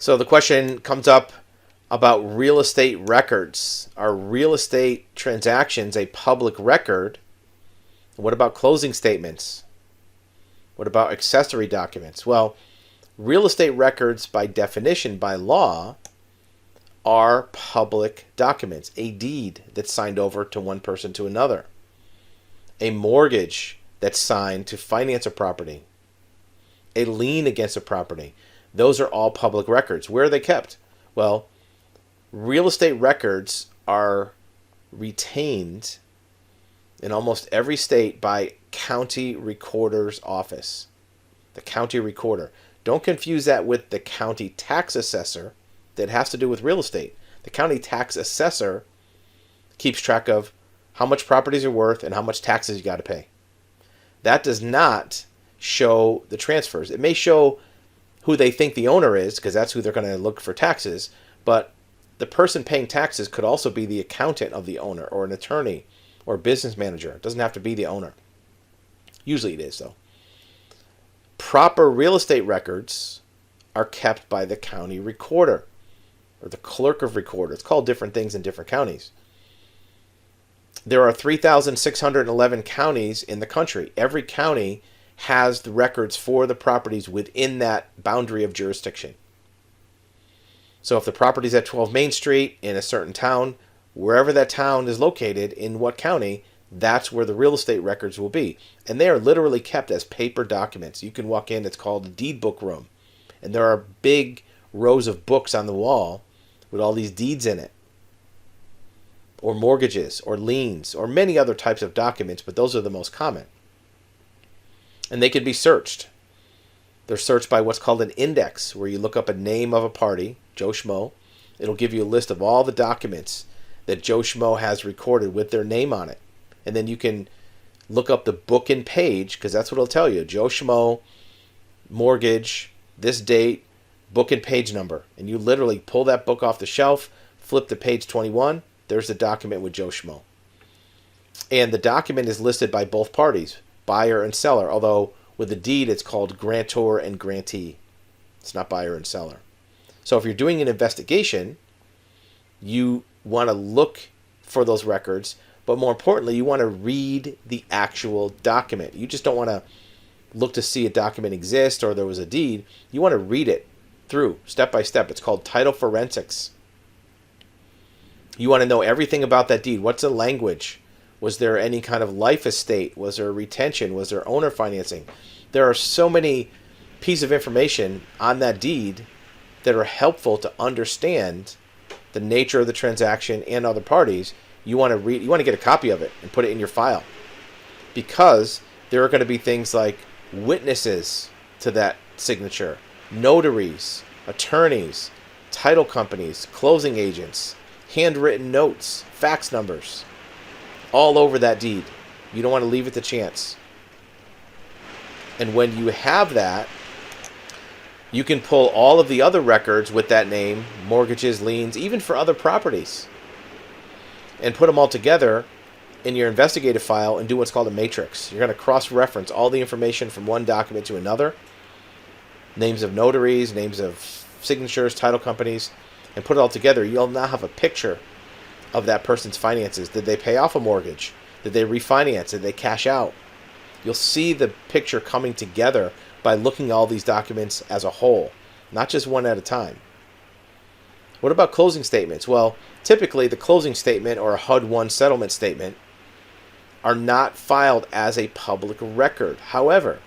So the question comes up about real estate records. Are real estate transactions a public record? What about closing statements? What about accessory documents? Well, real estate records, by definition, by law, are public documents. A deed that's signed over to one person to another. A mortgage that's signed to finance a property. A lien against a property. Those are all public records. Where are they kept? Well, real estate records are retained in almost every state by county recorder's office. The county recorder. Don't confuse that with the county tax assessor. That has to do with real estate. The county tax assessor keeps track of how much properties are worth and how much taxes you got to pay. That does not show the transfers. It may show who they think the owner is, because that's who they're going to look for taxes, but the person paying taxes could also be the accountant of the owner, or an attorney, or business manager. It doesn't have to be the owner. Usually it is, though. Proper real estate records are kept by the county recorder, or the clerk of recorder. It's called different things in different counties. There are 3,611 counties in the country. Every county has the records for the properties within that boundary of jurisdiction. So if the property's at 12 Main Street in a certain town, wherever that town is located, in what county, that's where the real estate records will be. And they are literally kept as paper documents. You can walk in, it's called the deed book room. And there are big rows of books on the wall with all these deeds in it. Or mortgages, or liens, or many other types of documents, but those are the most common. And they can be searched. They're searched by what's called an index, where you look up a name of a party, Joe Schmo. It'll give you a list of all the documents that Joe Schmo has recorded with their name on it. And then you can look up the book and page, because that's what it'll tell you. Joe Schmo, mortgage, this date, book and page number. And you literally pull that book off the shelf, flip to page 21, there's the document with Joe Schmo. And the document is listed by both parties, buyer and seller, although with the deed it's called grantor and grantee. It's not buyer and seller. So if you're doing an investigation, you want to look for those records, but more importantly, you want to read the actual document. You just don't want to look to see a document exist or there was a deed. You want to read it through, step by step. It's called title forensics. You want to know everything about that deed. What's the language? Was there any kind of life estate? Was there retention? Was there owner financing? There are so many pieces of information on that deed that are helpful to understand the nature of the transaction and other parties. You want to read. You want to get a copy of it and put it in your file, because there are going to be things like witnesses to that signature, notaries, attorneys, title companies, closing agents, handwritten notes, fax numbers, all over that deed. You don't want to leave it to chance. And when you have that, you can pull all of the other records with that name, mortgages, liens, even for other properties, and put them all together in your investigative file and do what's called a matrix. You're going to cross-reference all the information from one document to another, names of notaries, names of signatures, title companies, and put it all together. You'll now have a picture of that person's finances. Did they pay off a mortgage? Did they refinance? Did they cash out? You'll see the picture coming together by looking at all these documents as a whole, not just one at a time. What about closing statements? Well, typically the closing statement or a HUD-1 settlement statement are not filed as a public record. However,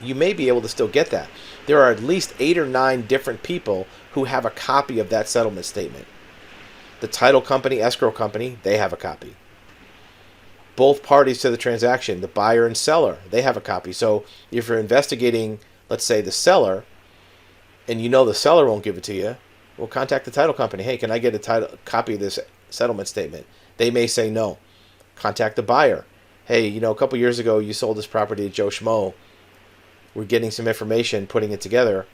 you may be able to still get that. There are at least 8 or 9 different people who have a copy of that settlement statement. The title company, escrow company, they have a copy. Both parties to the transaction, the buyer and seller, they have a copy. So if you're investigating, let's say, the seller, and you know the seller won't give it to you, well, contact the title company. Hey, can I get a copy of this settlement statement? They may say no. Contact the buyer. Hey, a couple years ago you sold this property to Joe Schmo. We're getting some information, putting it together.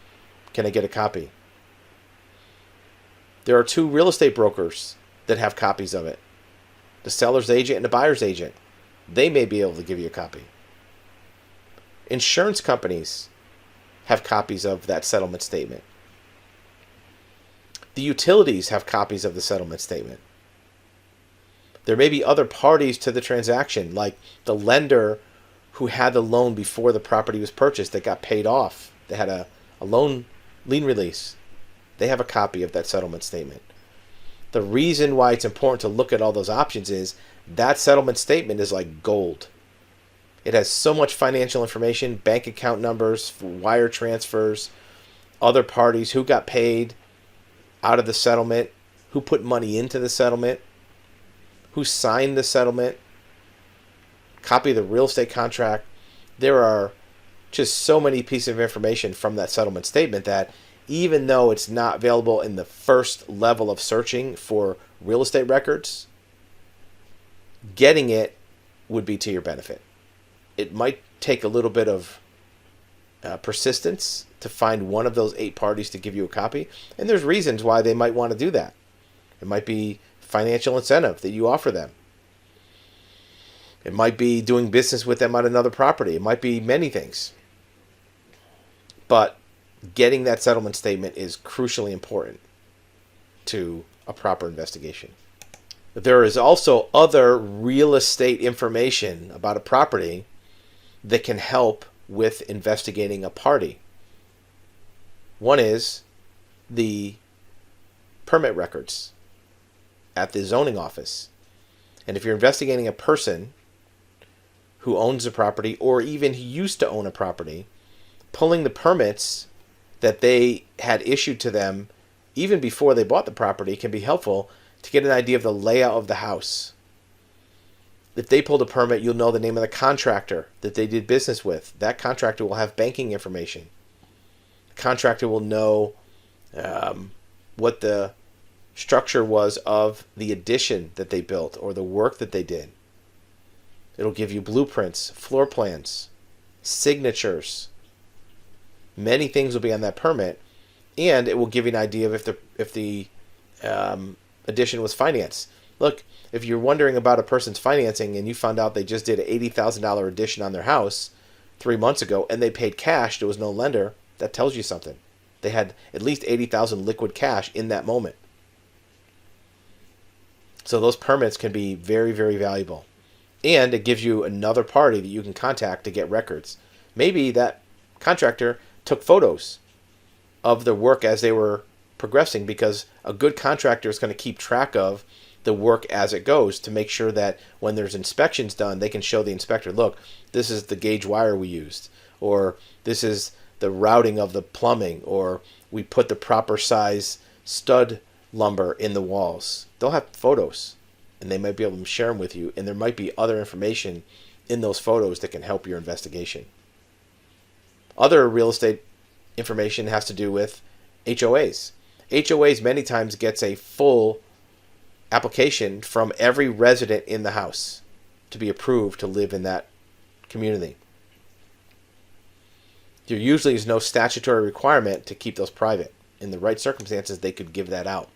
Can I get a copy? There are 2 real estate brokers that have copies of it. The seller's agent and the buyer's agent. They may be able to give you a copy. Insurance companies have copies of that settlement statement. The utilities have copies of the settlement statement. There may be other parties to the transaction, like the lender who had the loan before the property was purchased that got paid off. They had a lien release. They have a copy of that settlement statement. The reason why it's important to look at all those options is that settlement statement is like gold. It has so much financial information, bank account numbers, wire transfers, other parties, who got paid out of the settlement, who put money into the settlement, who signed the settlement, copy of the real estate contract. There are just so many pieces of information from that settlement statement that even though it's not available in the first level of searching for real estate records, getting it would be to your benefit. It might take a little bit of persistence to find one of those 8 parties to give you a copy, and there's reasons why they might want to do that. It might be financial incentive that you offer them. It might be doing business with them on another property. It might be many things. But getting that settlement statement is crucially important to a proper investigation. But there is also other real estate information about a property that can help with investigating a party. One is the permit records at the zoning office. And if you're investigating a person who owns a property or even who used to own a property, pulling the permits that they had issued to them even before they bought the property can be helpful to get an idea of the layout of the house. If they pulled a permit, you'll know the name of the contractor that they did business with. That contractor will have banking information. The contractor will know what the structure was of the addition that they built or the work that they did. It'll give you blueprints, floor plans, signatures. Many things will be on that permit, and it will give you an idea of if the addition was financed. Look, if you're wondering about a person's financing and you found out they just did an $80,000 addition on their house 3 months ago and they paid cash, there was no lender, that tells you something. They had at least $80,000 liquid cash in that moment. So those permits can be very, very valuable. And it gives you another party that you can contact to get records. Maybe that contractor took photos of the work as they were progressing, because a good contractor is going to keep track of the work as it goes to make sure that when there's inspections done, they can show the inspector, look, this is the gauge wire we used, or this is the routing of the plumbing, or we put the proper size stud lumber in the walls. They'll have photos, and they might be able to share them with you, and there might be other information in those photos that can help your investigation. Other real estate information has to do with HOAs. HOAs many times gets a full application from every resident in the house to be approved to live in that community. There usually is no statutory requirement to keep those private. In the right circumstances, they could give that out.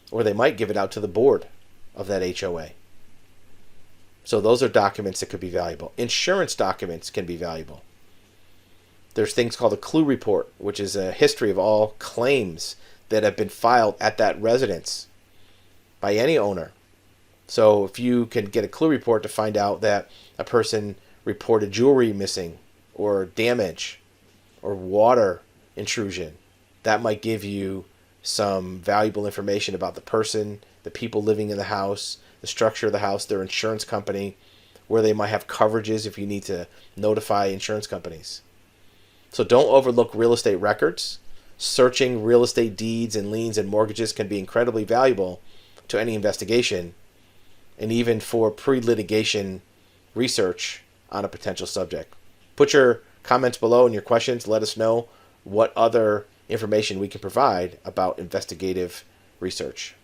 Or they might give it out to the board of that HOA. So those are documents that could be valuable. Insurance documents can be valuable. There's things called a clue report, which is a history of all claims that have been filed at that residence by any owner. So if you can get a clue report to find out that a person reported jewelry missing or damage or water intrusion, that might give you some valuable information about the person, the people living in the house, the structure of the house, their insurance company, where they might have coverages if you need to notify insurance companies. So don't overlook real estate records. Searching real estate deeds and liens and mortgages can be incredibly valuable to any investigation, and even for pre-litigation research on a potential subject. Put your comments below and your questions. Let us know what other information we can provide about investigative research.